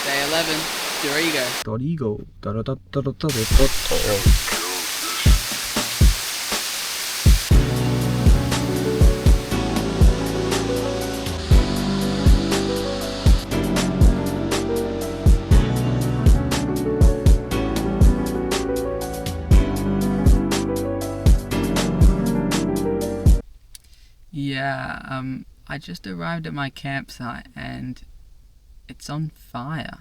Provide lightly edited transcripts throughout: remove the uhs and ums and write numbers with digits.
Day 11, Dorigo. Dorigo. Yeah, I just arrived at my campsite and it's on fire.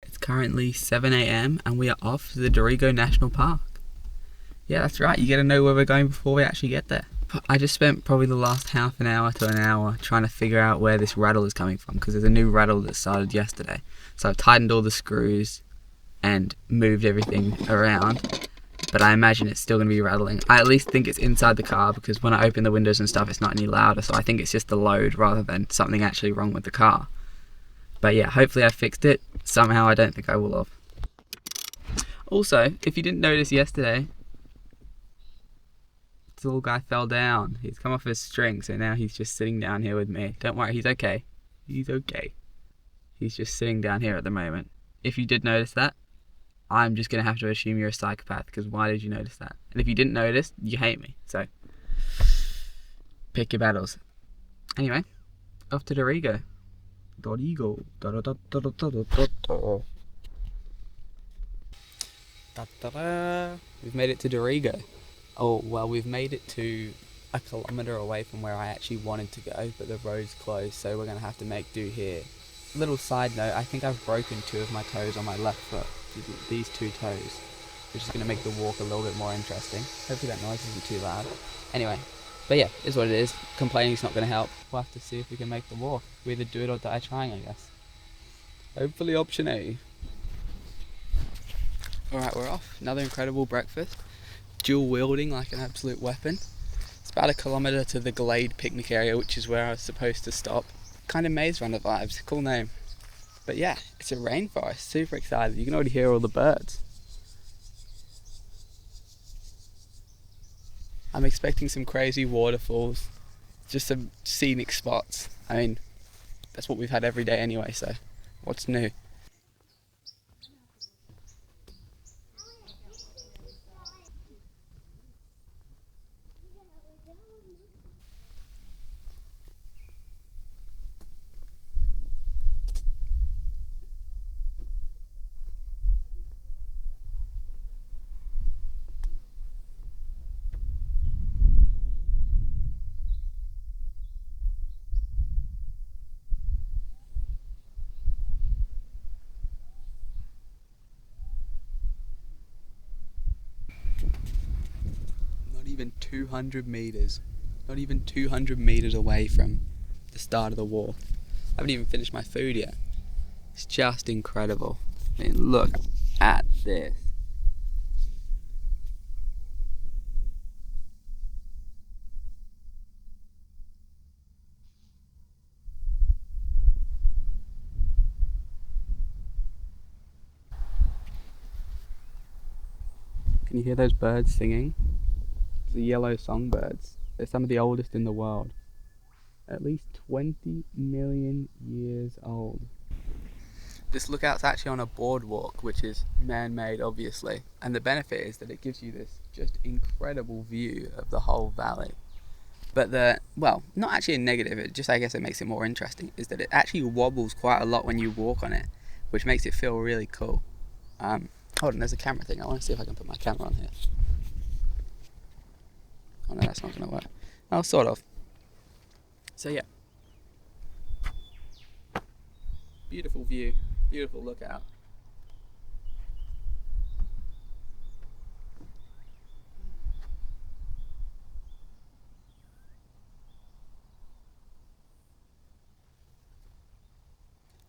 It's currently 7 AM and we are off to the Dorigo National Park. Yeah, that's right, you gotta know where we're going before we actually get there. I just spent probably the last half an hour to an hour trying to figure out where this rattle is coming from, because there's a new rattle that started yesterday. So I've tightened all the screws and moved everything around, but I imagine it's still going to be rattling. I at least think it's inside the car, because when I open the windows and stuff it's not any louder, so I think it's just the load rather than something actually wrong with the car. But yeah, hopefully I fixed it. Somehow I don't think I will have. Also, if you didn't notice yesterday, this little guy fell down. He's come off his string, so now he's just sitting down here with me. Don't worry, he's okay. He's okay. He's just sitting down here at the moment. If you did notice that, I'm just going to have to assume you're a psychopath, because why did you notice that? And if you didn't notice, you hate me. So, pick your battles. Anyway, off to Dorigo. Dorigo. We've made it to Dorigo. Oh, well, we've made it to 1 kilometre away from where I actually wanted to go, but the road's closed, so we're going to have to make do here. Little side note, I think I've broken 2 of my toes on my left foot. These 2 toes, which is going to make the walk a little bit more interesting. Hopefully that noise isn't too loud. Anyway, but yeah, it's what it is. Compaining's not going to help. We'll have to see if we can make the walk. We either do it or die trying, I guess. Hopefully option A. Alright, we're off. Another incredible breakfast. Dual wielding like an absolute weapon. It's about 1 kilometre to the Glade picnic area, which is where I was supposed to stop. Kind of maze runner vibes. Cool name. But yeah, it's a rainforest, super excited. You can already hear all the birds. I'm expecting some crazy waterfalls, just some scenic spots. I mean, that's what we've had every day anyway, so what's new? Not even 200 meters. Not even 200 meters away from the start of the walk. I haven't even finished my food yet. It's just incredible. I mean, look at this. Can you hear those birds singing? The yellow songbirds. They're some of the oldest in the world. At least 20 million years old. This lookout's actually on a boardwalk, which is man-made obviously, and the benefit is that it gives you this just incredible view of the whole valley. But well, not actually a negative, it just, I guess it makes it more interesting, is that it actually wobbles quite a lot when you walk on it, which makes it feel really cool. Hold on, there's a camera thing. I want to see if I can put my camera on here. Oh no, that's not going to work. Oh, sort of. So yeah. Beautiful view, beautiful lookout.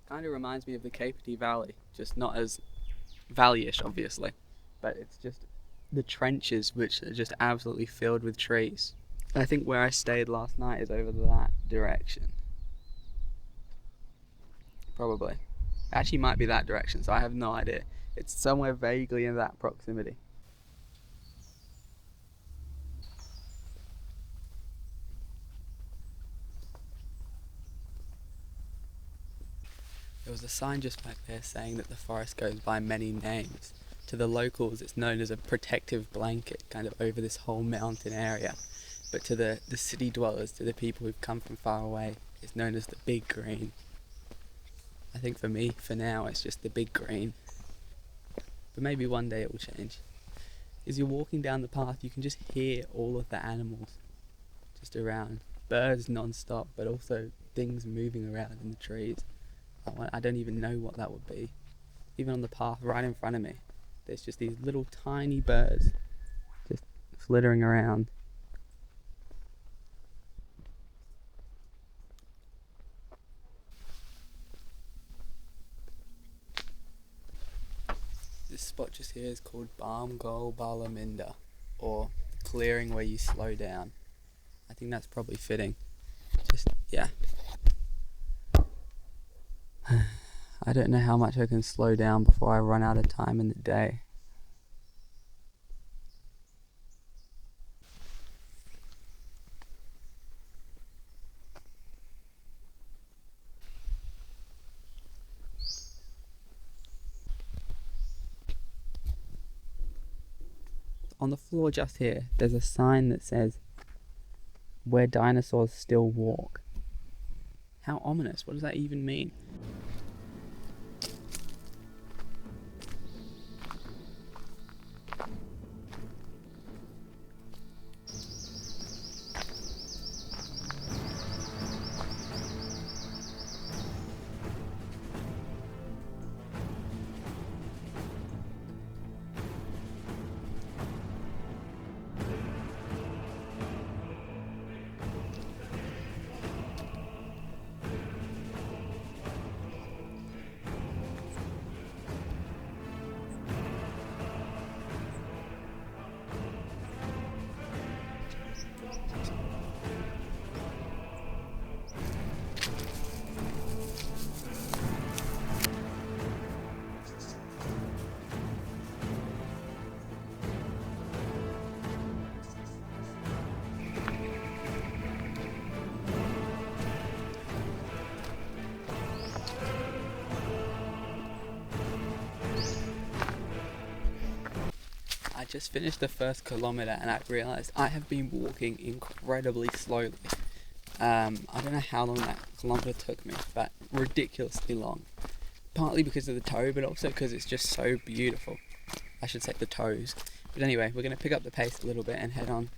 Kind of reminds me of the Capity Valley, just not as valley-ish obviously, but it's just the trenches which are just absolutely filled with trees. I think where I stayed last night is over that direction. Probably. Actually might be that direction, so I have no idea. It's somewhere vaguely in that proximity. There was a sign just back there saying that the forest goes by many names. To the locals it's known as a protective blanket kind of over this whole mountain area. But to the city dwellers, to the people who've come from far away, it's known as the Big Green. I think for me, for now, it's just the Big Green. But maybe one day it will change. As you're walking down the path, you can just hear all of the animals just around. Birds non-stop, but also things moving around in the trees. I don't even know what that would be. Even on the path right in front of me, there's just these little tiny birds just flittering around. This spot just here is called Barmgol Balaminda, or the clearing where you slow down. I think that's probably fitting. Just, yeah. I don't know how much I can slow down before I run out of time in the day. On the floor just here, there's a sign that says, "Where dinosaurs still walk." How ominous, what does that even mean? I just finished the first kilometre and I realised I have been walking incredibly slowly. I don't know how long that kilometre took me, but ridiculously long. Partly because of the toe, but also because it's just so beautiful. I should say the toes. But anyway, we're going to pick up the pace a little bit and head on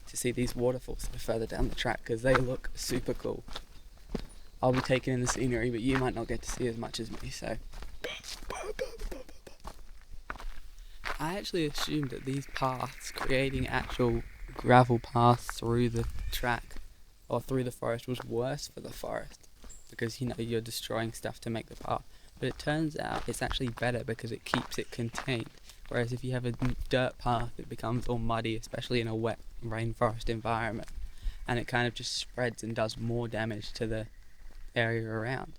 to see these waterfalls that are further down the track, because they look super cool. I'll be taking in the scenery, but you might not get to see as much as me, so... I actually assumed that these paths, creating actual gravel paths through the track or through the forest, was worse for the forest, because you're destroying stuff to make the path. But it turns out it's actually better because it keeps it contained. Whereas if you have a dirt path, it becomes all muddy, especially in a wet rainforest environment, and it kind of just spreads and does more damage to the area around.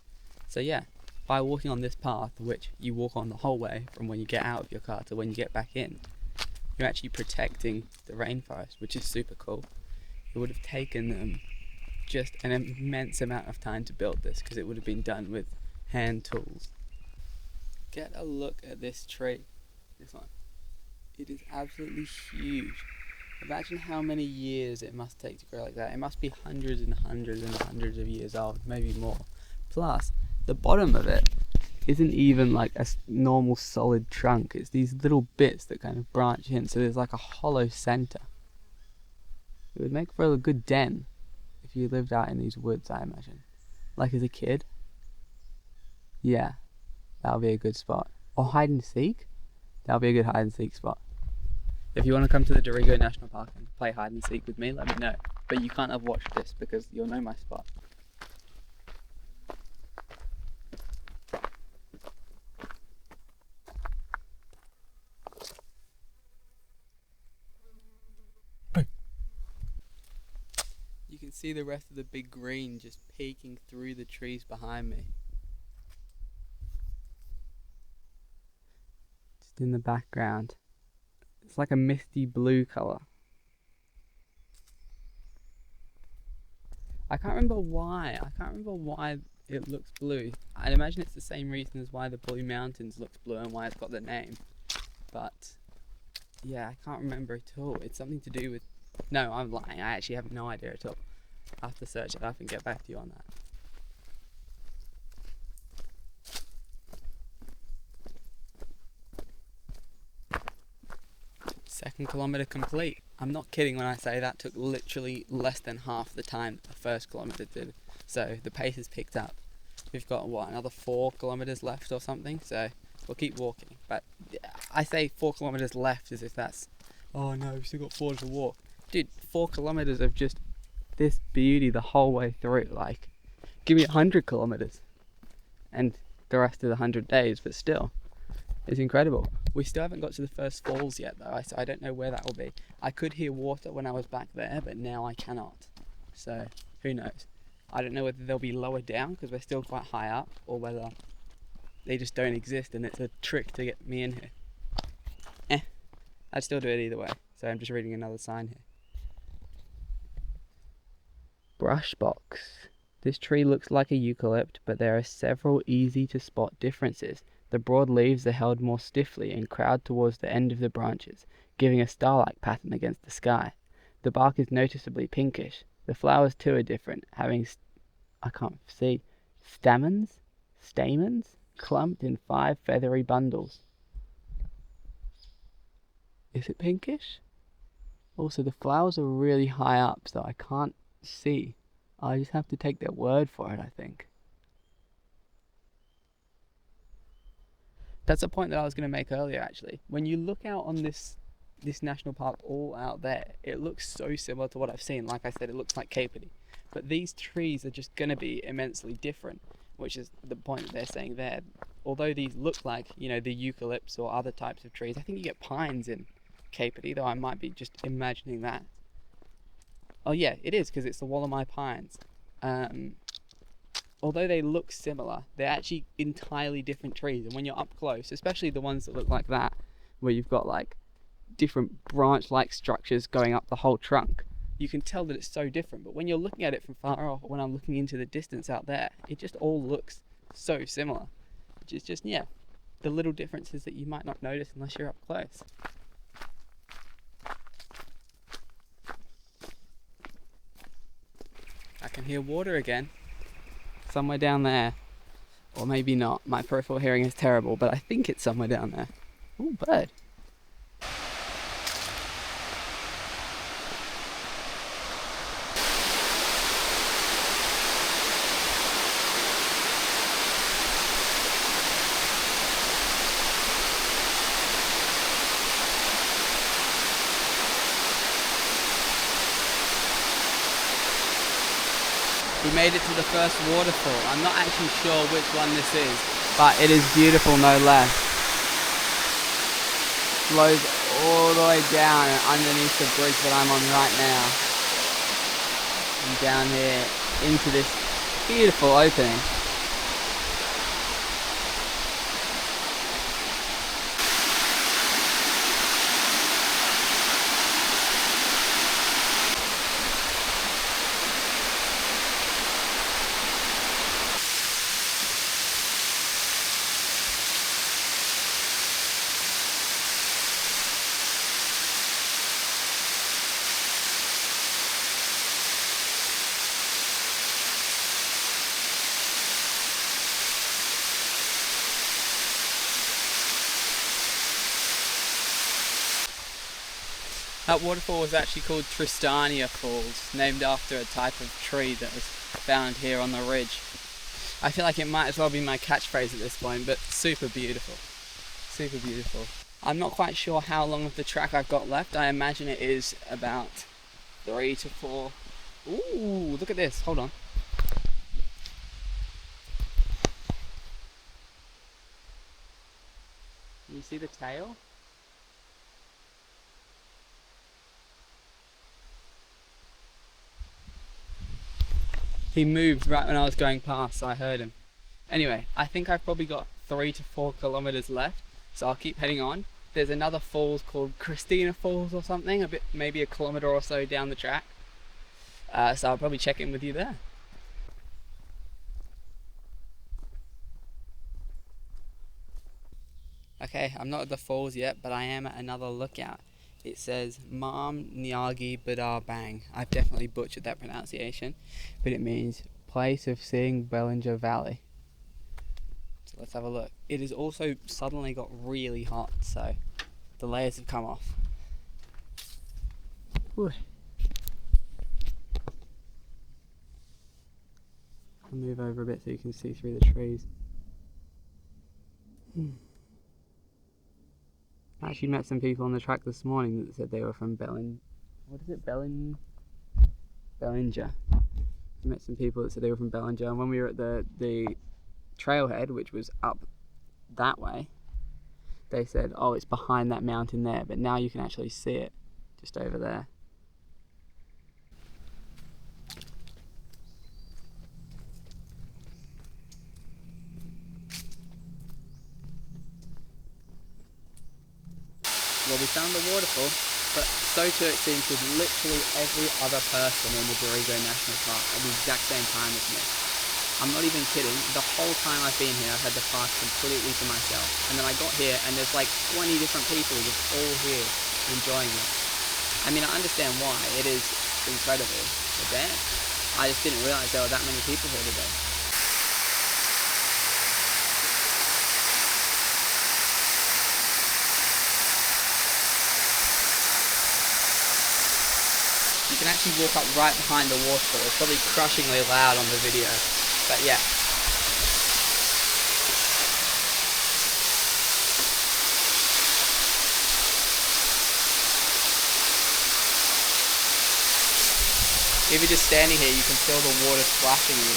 So yeah, by walking on this path, which you walk on the whole way from when you get out of your car to when you get back in, you're actually protecting the rainforest, which is super cool. It would have taken them just an immense amount of time to build this, because it would have been done with hand tools. Get a look at this tree. This one. It is absolutely huge. Imagine how many years it must take to grow like that. It must be hundreds and hundreds and hundreds of years old, maybe more. Plus, the bottom of it isn't even like a normal solid trunk. It's these little bits that kind of branch in, so there's like a hollow center. It would make for a good den if you lived out in these woods, I imagine. Like as a kid. Yeah, that would be a good spot. Or hide and seek. That would be a good hide and seek spot. If you want to come to the Dorrigo National Park and play hide and seek with me, let me know. But you can't have watched this because you'll know my spot. You can see the rest of the big green just peeking through the trees behind me. Just in the background. It's like a misty blue colour. I can't remember why it looks blue. I'd imagine it's the same reason as why the Blue Mountains looks blue and why it's got the name. But yeah, I can't remember at all. It's something to do with... No, I'm lying. I actually have no idea at all. I'll have to search it up and get back to you on that. Second kilometre complete. I'm not kidding when I say that took literally less than half the time that the first kilometre did. So the pace has picked up. We've got what, another 4 kilometres left or something, so we'll keep walking. But I say 4 kilometres left as if that's, oh no, we've still got 4 to walk. Dude, 4 kilometres of just this beauty the whole way through. Like, give me 100 kilometres and the rest of the 100 days, but still, it's incredible. We still haven't got to the first falls yet though, so I don't know where that will be. I could hear water when I was back there, but now I cannot. So, who knows? I don't know whether they'll be lower down because we're still quite high up, or whether they just don't exist and it's a trick to get me in here. I'd still do it either way, so I'm just reading another sign here. Brush box. This tree looks like a eucalypt, but there are several easy to spot differences. The broad leaves are held more stiffly and crowd towards the end of the branches, giving a star-like pattern against the sky. The bark is noticeably pinkish. The flowers too are different, having, I can't see, stamens, clumped in 5 feathery bundles. Is it pinkish? Also, the flowers are really high up, so I can't see. I just have to take their word for it, I think. That's a point that I was going to make earlier, actually. When you look out on this national park all out there, it looks so similar to what I've seen. Like I said, it looks like Capity. But these trees are just going to be immensely different, which is the point that they're saying there. Although these look like, you know, the eucalypts or other types of trees, I think you get pines in Capity, though I might be just imagining that. Oh yeah, it is, because it's the Wollemi pines. Although they look similar, they're actually entirely different trees. And when you're up close, especially the ones that look like that, where you've got like different branch-like structures going up the whole trunk, you can tell that it's so different. But when you're looking at it from far off, when I'm looking into the distance out there, it just all looks so similar. Which is just, yeah, the little differences that you might not notice unless you're up close. I can hear water again. Somewhere down there. Or maybe not. My peripheral hearing is terrible, but I think it's somewhere down there. Ooh, bird. We made it to the first waterfall. I'm not actually sure which one this is, but it is beautiful no less. Flows all the way down and underneath the bridge that I'm on right now. And down here into this beautiful opening. That waterfall was actually called Tristania Falls, named after a type of tree that was found here on the ridge. I feel like it might as well be my catchphrase at this point, but super beautiful. Super beautiful. I'm not quite sure how long of the track I've got left. I imagine it is about 3 to 4. Ooh, look at this, hold on. Can you see the tail? He moved right when I was going past, so I heard him. Anyway, I think I've probably got 3 to 4 kilometers left, so I'll keep heading on. There's another falls called Christina Falls or something, maybe a kilometer or so down the track. So I'll probably check in with you there. Okay, I'm not at the falls yet, but I am at another lookout. It says Mam Nyagi Badar Bang. I've definitely butchered that pronunciation, but it means place of seeing Bellinger Valley. So let's have a look. It has also suddenly got really hot, so the layers have come off. Whew. I'll move over a bit so you can see through the trees. I actually met some people on the track this morning that said they were from Bellinger. I met some people that said they were from Bellinger, and when we were at the trailhead, which was up that way, they said, oh, it's behind that mountain there, but now you can actually see it just over there. Well, we found the waterfall, but so too it seems with literally every other person in the Dorrigo National Park at the exact same time as me. I'm not even kidding, the whole time I've been here I've had the park completely to myself, and then I got here and there's like 20 different people just all here enjoying it. I mean, I understand why, it is incredible, but damn, I just didn't realise there were that many people here today. You can actually walk up right behind the waterfall. It's probably crushingly loud on the video, but yeah. If you're just standing here, you can feel the water splashing you.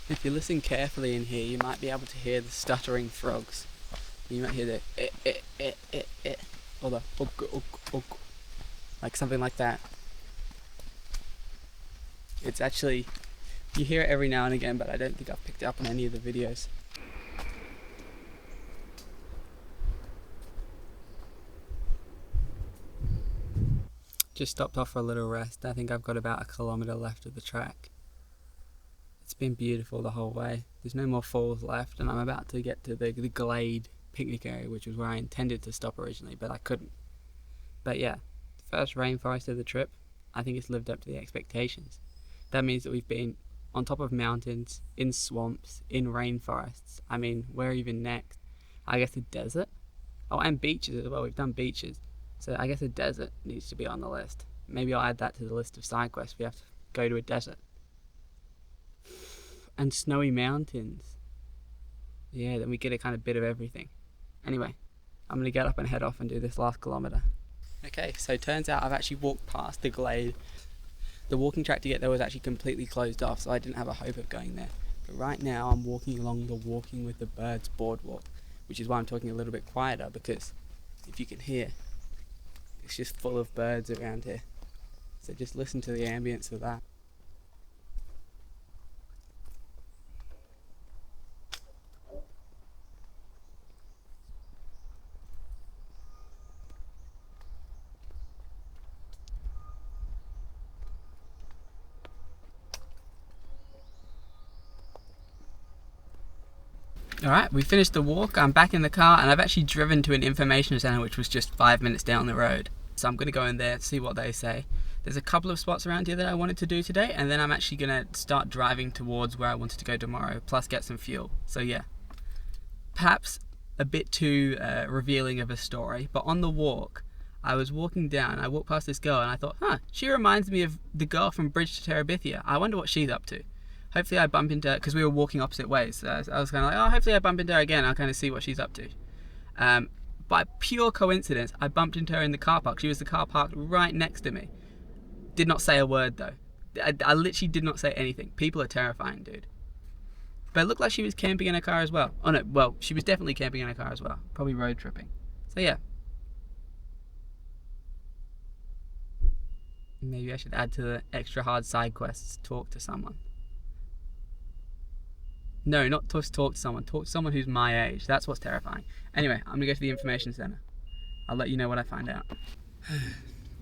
If you listen carefully in here, you might be able to hear the stuttering frogs. You might hear the or the like something like that. It's actually, you hear it every now and again, but I don't think I've picked it up in any of the videos. Just stopped off for a little rest. I think I've got about 1 kilometre left of the track. It's been beautiful the whole way. There's no more falls left, and I'm about to get to the glade picnic area, which was where I intended to stop originally, but I couldn't. But yeah, first rainforest of the trip. I think it's lived up to the expectations. That means that we've been on top of mountains, in swamps, in rainforests. I mean, where even next? I guess the desert? Oh, and beaches as well. We've done beaches. So I guess the desert needs to be on the list. Maybe I'll add that to the list of side quests. We have to go to a desert. And snowy mountains. Yeah, then we get a kind of bit of everything. Anyway, I'm going to get up and head off and do this last kilometre. Okay, so turns out I've actually walked past the glade. The walking track to get there was actually completely closed off, so I didn't have a hope of going there. But right now I'm walking along the Walking with the Birds boardwalk, which is why I'm talking a little bit quieter, because if you can hear, it's just full of birds around here. So just listen to the ambience of that. Alright, we finished the walk, I'm back in the car, and I've actually driven to an information centre which was just 5 minutes down the road. So I'm going to go in there, see what they say. There's a couple of spots around here that I wanted to do today, and then I'm actually going to start driving towards where I wanted to go tomorrow, plus get some fuel. So yeah, perhaps a bit too revealing of a story, but on the walk, I was walking down, I walked past this girl and I thought, she reminds me of the girl from Bridge to Terabithia. I wonder what she's up to. Hopefully I bump into her, because we were walking opposite ways, so I was kind of like, hopefully I bump into her again, I'll kind of see what she's up to. By pure coincidence, I bumped into her in the car park. She was the car parked right next to me. Did not say a word though. I literally did not say anything. People are terrifying, dude. But it looked like she was camping in her car as well. Oh no, well, she was definitely camping in her car as well. Probably road tripping. So yeah. Maybe I should add to the extra hard side quests, talk to someone. No, not just talk to someone. Talk to someone who's my age. That's what's terrifying. Anyway, I'm gonna go to the information center. I'll let you know what I find out.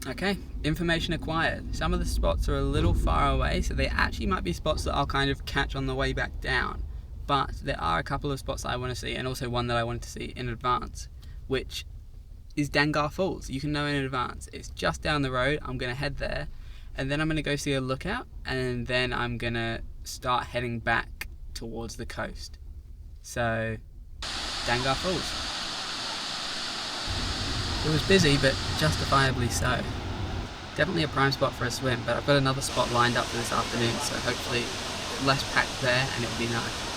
Okay, information acquired. Some of the spots are a little far away, so they actually might be spots that I'll kind of catch on the way back down. But there are a couple of spots that I want to see, and also one that I wanted to see in advance, which is Dangar Falls. You can know in advance. It's just down the road. I'm going to head there, and then I'm going to go see a lookout, and then I'm going to start heading back towards the coast. So, Dangar Falls. It was busy, but justifiably so. Definitely a prime spot for a swim, but I've got another spot lined up for this afternoon, so hopefully less packed there and it'll be nice.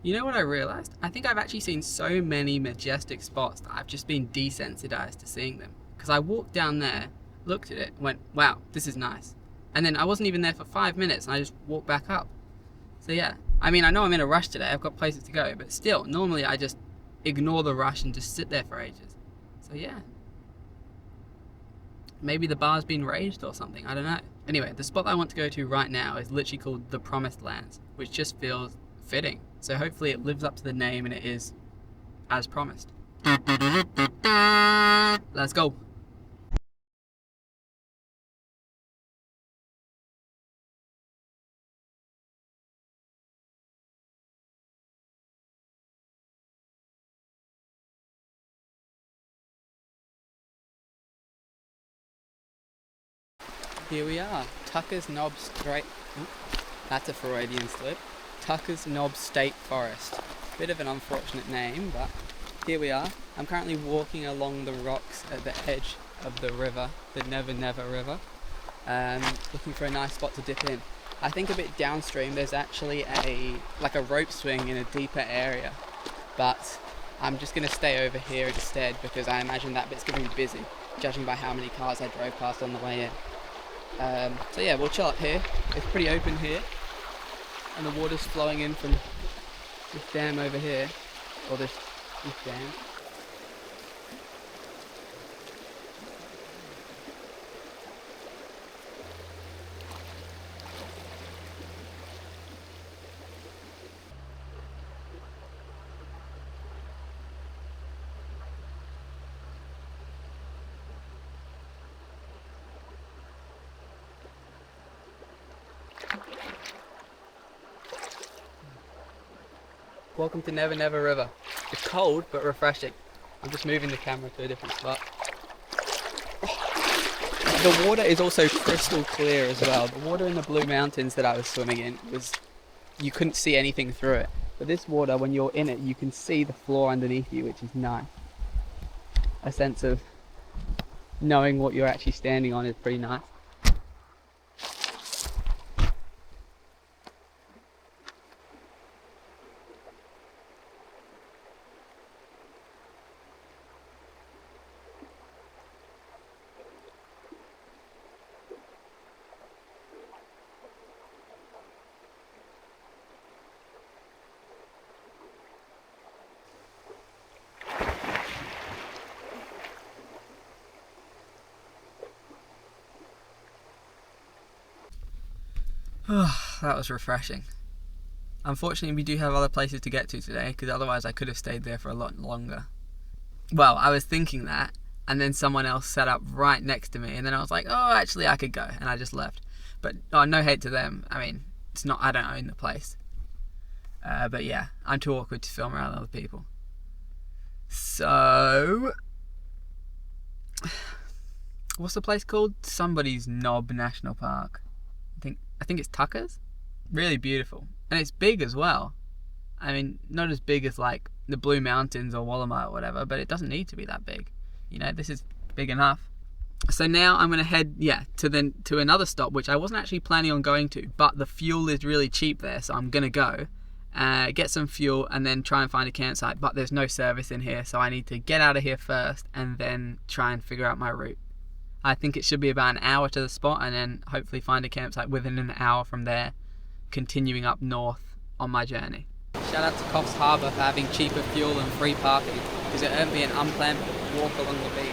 You know what I realised? I think I've actually seen so many majestic spots that I've just been desensitized to seeing them. Because I walked down there, looked at it, went, wow, this is nice. And then I wasn't even there for 5 minutes and I just walked back up. So yeah, I mean, I know I'm in a rush today, I've got places to go, but still, normally I just ignore the rush and just sit there for ages. So yeah. Maybe the bar's been raised or something, I don't know. Anyway, the spot I want to go to right now is literally called the Promised Lands, which just feels fitting. So hopefully it lives up to the name and it is as promised. Let's go. Here we are, Tucker's Knob Straight. That's a Freudian slip. Tucker's Knob State Forest. Bit of an unfortunate name, but here we are. I'm currently walking along the rocks at the edge of the river, the Never Never River, looking for a nice spot to dip in. I think a bit downstream there's actually a rope swing in a deeper area, but I'm just going to stay over here instead because I imagine that bit's going to be busy, judging by how many cars I drove past on the way in. So yeah, we'll chill up here. It's pretty open here, and the water's flowing in from this dam over here, or this dam. Welcome to Never Never River. It's cold but refreshing. I'm just moving the camera to a different spot. The water is also crystal clear as well. The water in the Blue Mountains that I was swimming in you couldn't see anything through it. But this water, when you're in it, you can see the floor underneath you, which is nice. A sense of knowing what you're actually standing on is pretty nice. That was refreshing. Unfortunately, we do have other places to get to today, because otherwise I could have stayed there for a lot longer. Well, I was thinking that, and then someone else sat up right next to me, and then I was like, oh, actually I could go, and I just left. But no hate to them. I mean, I don't own the place. But yeah, I'm too awkward to film around other people. So, what's the place called? Somebody's Knob National Park. I think it's Tucker's. Really beautiful, and it's big as well. I mean, not as big as like the Blue Mountains or Wallamite or whatever, but it doesn't need to be that big. You know, this is big enough. So now I'm gonna head to another stop, which I wasn't actually planning on going to, but the fuel is really cheap there, so I'm gonna go get some fuel and then try and find a campsite. But there's no service in here, so I need to get out of here first and then try and figure out my route. I think it should be about an hour to the spot, and then hopefully find a campsite within an hour from there, continuing up north on my journey. Shout out to Coffs Harbour for having cheaper fuel and free parking, because it earned me an unplanned walk along the beach.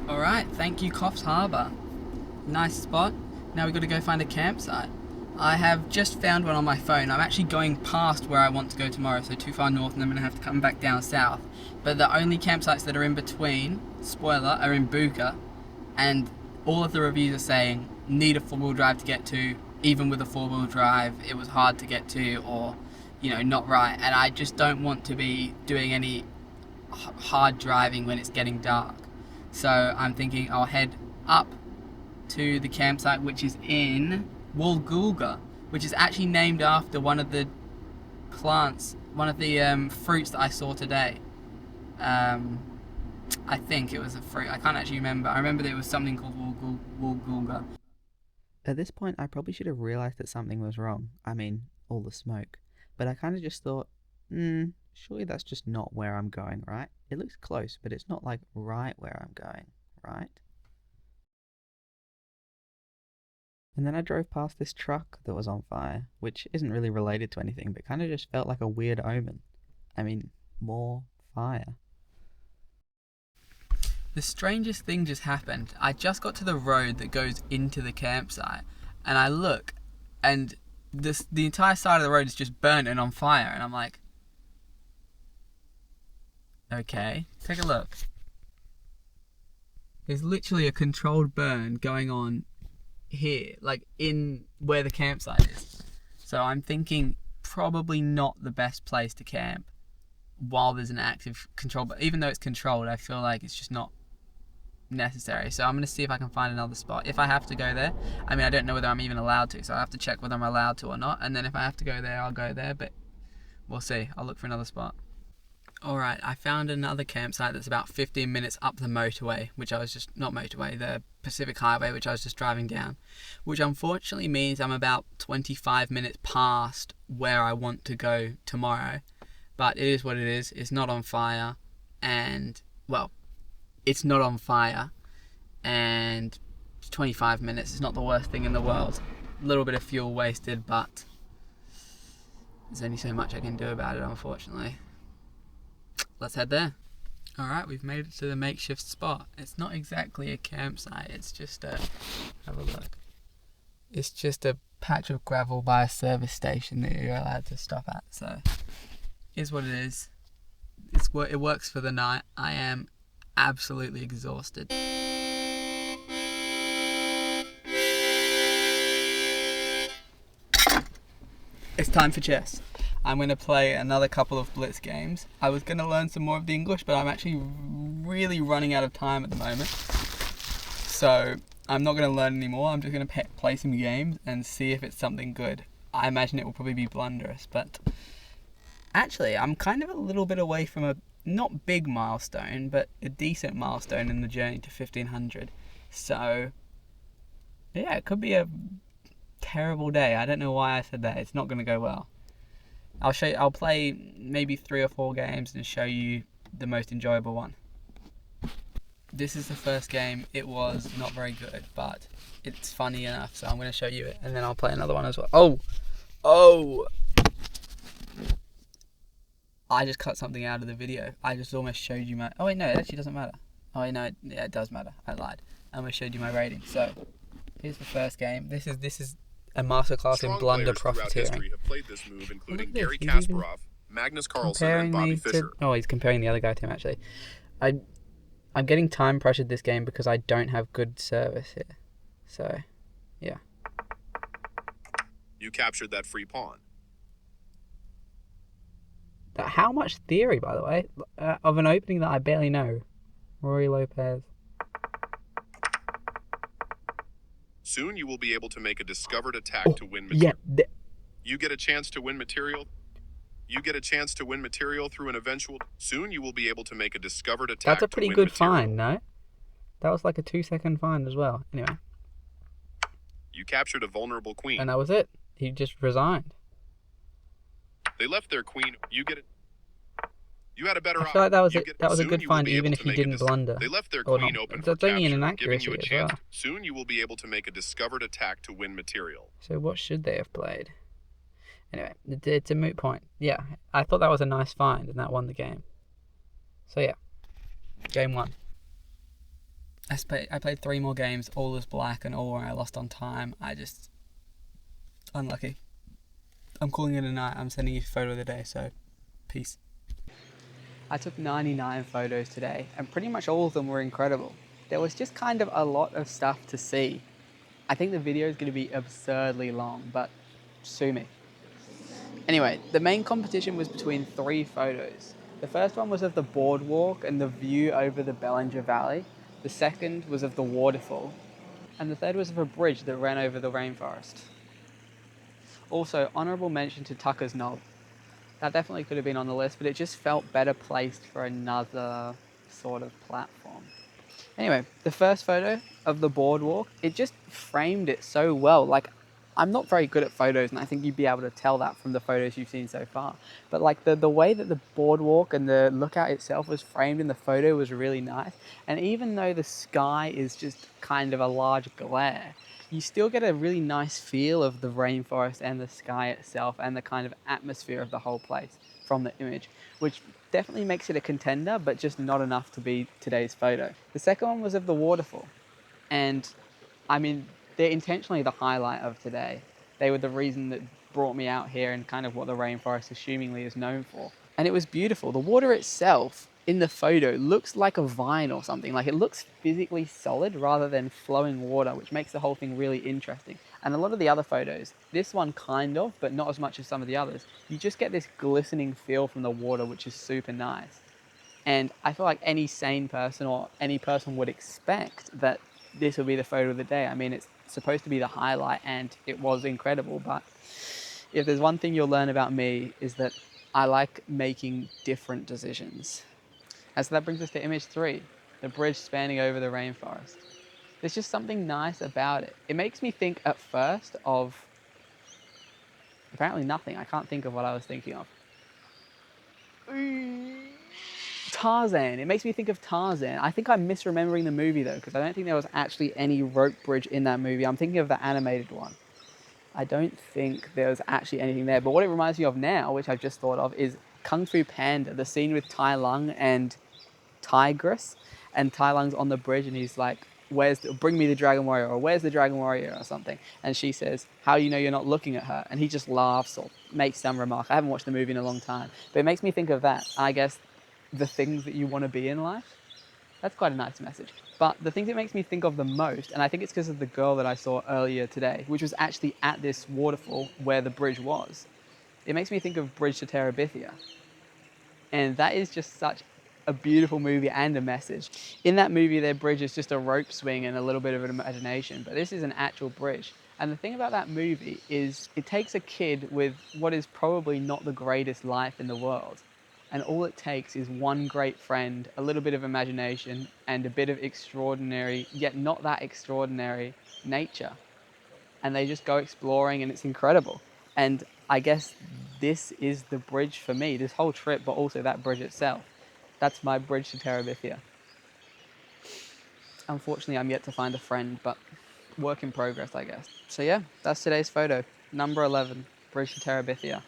Alright, thank you Coffs Harbour. Nice spot. Now we've got to go find a campsite. I have just found one on my phone. I'm actually going past where I want to go tomorrow, so too far north, and I'm going to have to come back down south. But the only campsites that are in between, spoiler, are in Buka, and all of the reviews are saying need a four-wheel drive to get to. Even with a four-wheel drive, it was hard to get to, or not right. And I just don't want to be doing any hard driving when it's getting dark. So I'm thinking I'll head up to the campsite, which is in Woolgoolga, which is actually named after one of the plants, one of the fruits that I saw today. I think it was a fruit. I can't actually remember. I remember there was something called Woolgoolga. At this point, I probably should have realised that something was wrong. I mean, all the smoke. But I kind of just thought, surely that's just not where I'm going, right? It looks close, but it's not like right where I'm going, right? And then I drove past this truck that was on fire, which isn't really related to anything, but kind of just felt like a weird omen. I mean, more fire. The strangest thing just happened. I just got to the road that goes into the campsite, and I look, and the entire side of the road is just burnt and on fire, and I'm like, okay, take a look. There's literally a controlled burn going on here, like in where the campsite is. So I'm thinking probably not the best place to camp while there's an active control, but even though it's controlled, I feel like it's just not necessary. So I'm going to see if I can find another spot. If I have to go there, I mean, I don't know whether I'm even allowed to, so I have to check whether I'm allowed to or not, and then if I have to go there, I'll go there, but we'll see. I'll look for another spot. Alright, I found another campsite that's about 15 minutes up the motorway, the Pacific Highway, which I was just driving down, which unfortunately means I'm about 25 minutes past where I want to go tomorrow, but it is what it is. It's not on fire, and, well, it's not on fire, and 25 minutes is not the worst thing in the world. A little bit of fuel wasted, but there's only so much I can do about it, unfortunately. Let's head there. Alright, we've made it to the makeshift spot. It's not exactly a campsite, it's just have a look. It's just a patch of gravel by a service station that you're allowed to stop at, so here's what it is. It works for the night. I am absolutely exhausted. It's time for chess. I'm going to play another couple of blitz games. I was going to learn some more of the English, but I'm actually really running out of time at the moment. So I'm not going to learn anymore. I'm just going to play some games and see if it's something good. I imagine it will probably be blunderous, but actually I'm kind of a little bit away from a not big milestone, but a decent milestone in the journey to 1500. So yeah, it could be a terrible day. I don't know why I said that. It's not going to go well. I'll play maybe 3 or 4 games and show you the most enjoyable one. This is the first game. It was not very good, but it's funny enough, so I'm going to show you it, and then I'll play another one as well. Oh! I just cut something out of the video. I just almost showed you my... Oh wait, no, it actually doesn't matter. Oh wait, no, yeah, it does matter. I lied. I almost showed you my rating. So, here's the first game. This is a masterclass in blunder profiteering. Have played this move, including Gary Kasparov, Magnus Carlsen, and Bobby Fischer. He's comparing the other guy to him, actually. I'm getting time pressured this game because I don't have good service here. So, yeah. You captured that free pawn. How much theory, by the way, of an opening that I barely know. Rory Lopez. Soon you will be able to make a discovered attack to win material. Yeah. You get a chance to win material. You get a chance to win material through an eventual... Soon you will be able to make a discovered attack That's a to pretty win good material. find, no? That was like a 2-second find as well. Anyway. You captured a vulnerable queen. And that was it. He just resigned. They left their queen. You get it. You had a better I feel like that was you it. get, That was a soon good you will find, be able even if to he make a didn't blunder. They left their Or queen not. open It's for only an capture, giving inaccuracy you a as chance. well. Soon you will be able to make a discovered attack to win material. So what should they have played? Anyway, it's a moot point. Yeah, I thought that was a nice find, and that won the game. So yeah, game 1. I played 3 more games, all as black and all where I lost on time. Unlucky. I'm calling it a night. I'm sending you a photo of the day, so peace. I took 99 photos today, and pretty much all of them were incredible. There was just kind of a lot of stuff to see. I think the video is going to be absurdly long, but sue me. Anyway, the main competition was between 3 photos. The first one was of the boardwalk and the view over the Bellinger Valley. The second was of the waterfall. And the third was of a bridge that ran over the rainforest. Also, honourable mention to Tucker's Knob. That definitely could have been on the list, but it just felt better placed for another sort of platform. Anyway, the first photo of the boardwalk, it just framed it so well. Like, I'm not very good at photos, and I think you'd be able to tell that from the photos you've seen so far. But like the way that the boardwalk and the lookout itself was framed in the photo was really nice. And even though the sky is just kind of a large glare, you still get a really nice feel of the rainforest and the sky itself and the kind of atmosphere of the whole place from the image, which definitely makes it a contender, but just not enough to be today's photo. The second one was of the waterfall. And I mean, they're intentionally the highlight of today. They were the reason that brought me out here and kind of what the rainforest assumingly is known for. And it was beautiful. The water itself in the photo looks like a vine or something. Like it looks physically solid rather than flowing water, which makes the whole thing really interesting. And a lot of the other photos, this one kind of, but not as much as some of the others, you just get this glistening feel from the water, which is super nice. And I feel like any sane person or any person would expect that this would be the photo of the day. I mean, it's supposed to be the highlight and it was incredible, but if there's one thing you'll learn about me is that I like making different decisions. And so that brings us to image 3, the bridge spanning over the rainforest. There's just something nice about it. It makes me think at first of apparently nothing. I can't think of what I was thinking of. Tarzan. It makes me think of Tarzan. I think I'm misremembering the movie though, because I don't think there was actually any rope bridge in that movie. I'm thinking of the animated one. I don't think there was actually anything there. But what it reminds me of now, which I've just thought of, is Kung Fu Panda, the scene with Tai Lung and Tigress. And Tai Lung's on the bridge and he's like, bring me the Dragon Warrior, or where's the Dragon Warrior, or something. And she says, how do you know you're not looking at her? And he just laughs or makes some remark. I haven't watched the movie in a long time. But it makes me think of that. I guess the things that you want to be in life. That's quite a nice message. But the thing that makes me think of the most, and I think it's because of the girl that I saw earlier today, which was actually at this waterfall where the bridge was, it makes me think of Bridge to Terabithia. And that is just such a beautiful movie and a message. In that movie, their bridge is just a rope swing and a little bit of an imagination, but this is an actual bridge. And the thing about that movie is it takes a kid with what is probably not the greatest life in the world, and all it takes is one great friend, a little bit of imagination, and a bit of extraordinary, yet not that extraordinary, nature. And they just go exploring and it's incredible. And I guess this is the bridge for me, this whole trip, but also that bridge itself. That's my bridge to Terabithia. Unfortunately, I'm yet to find a friend, but work in progress, I guess. So yeah, that's today's photo. Number 11, bridge to Terabithia.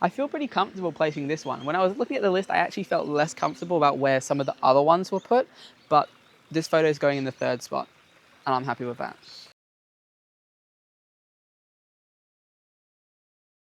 I feel pretty comfortable placing this one. When I was looking at the list, I actually felt less comfortable about where some of the other ones were put, but this photo is going in the 3rd spot, and I'm happy with that.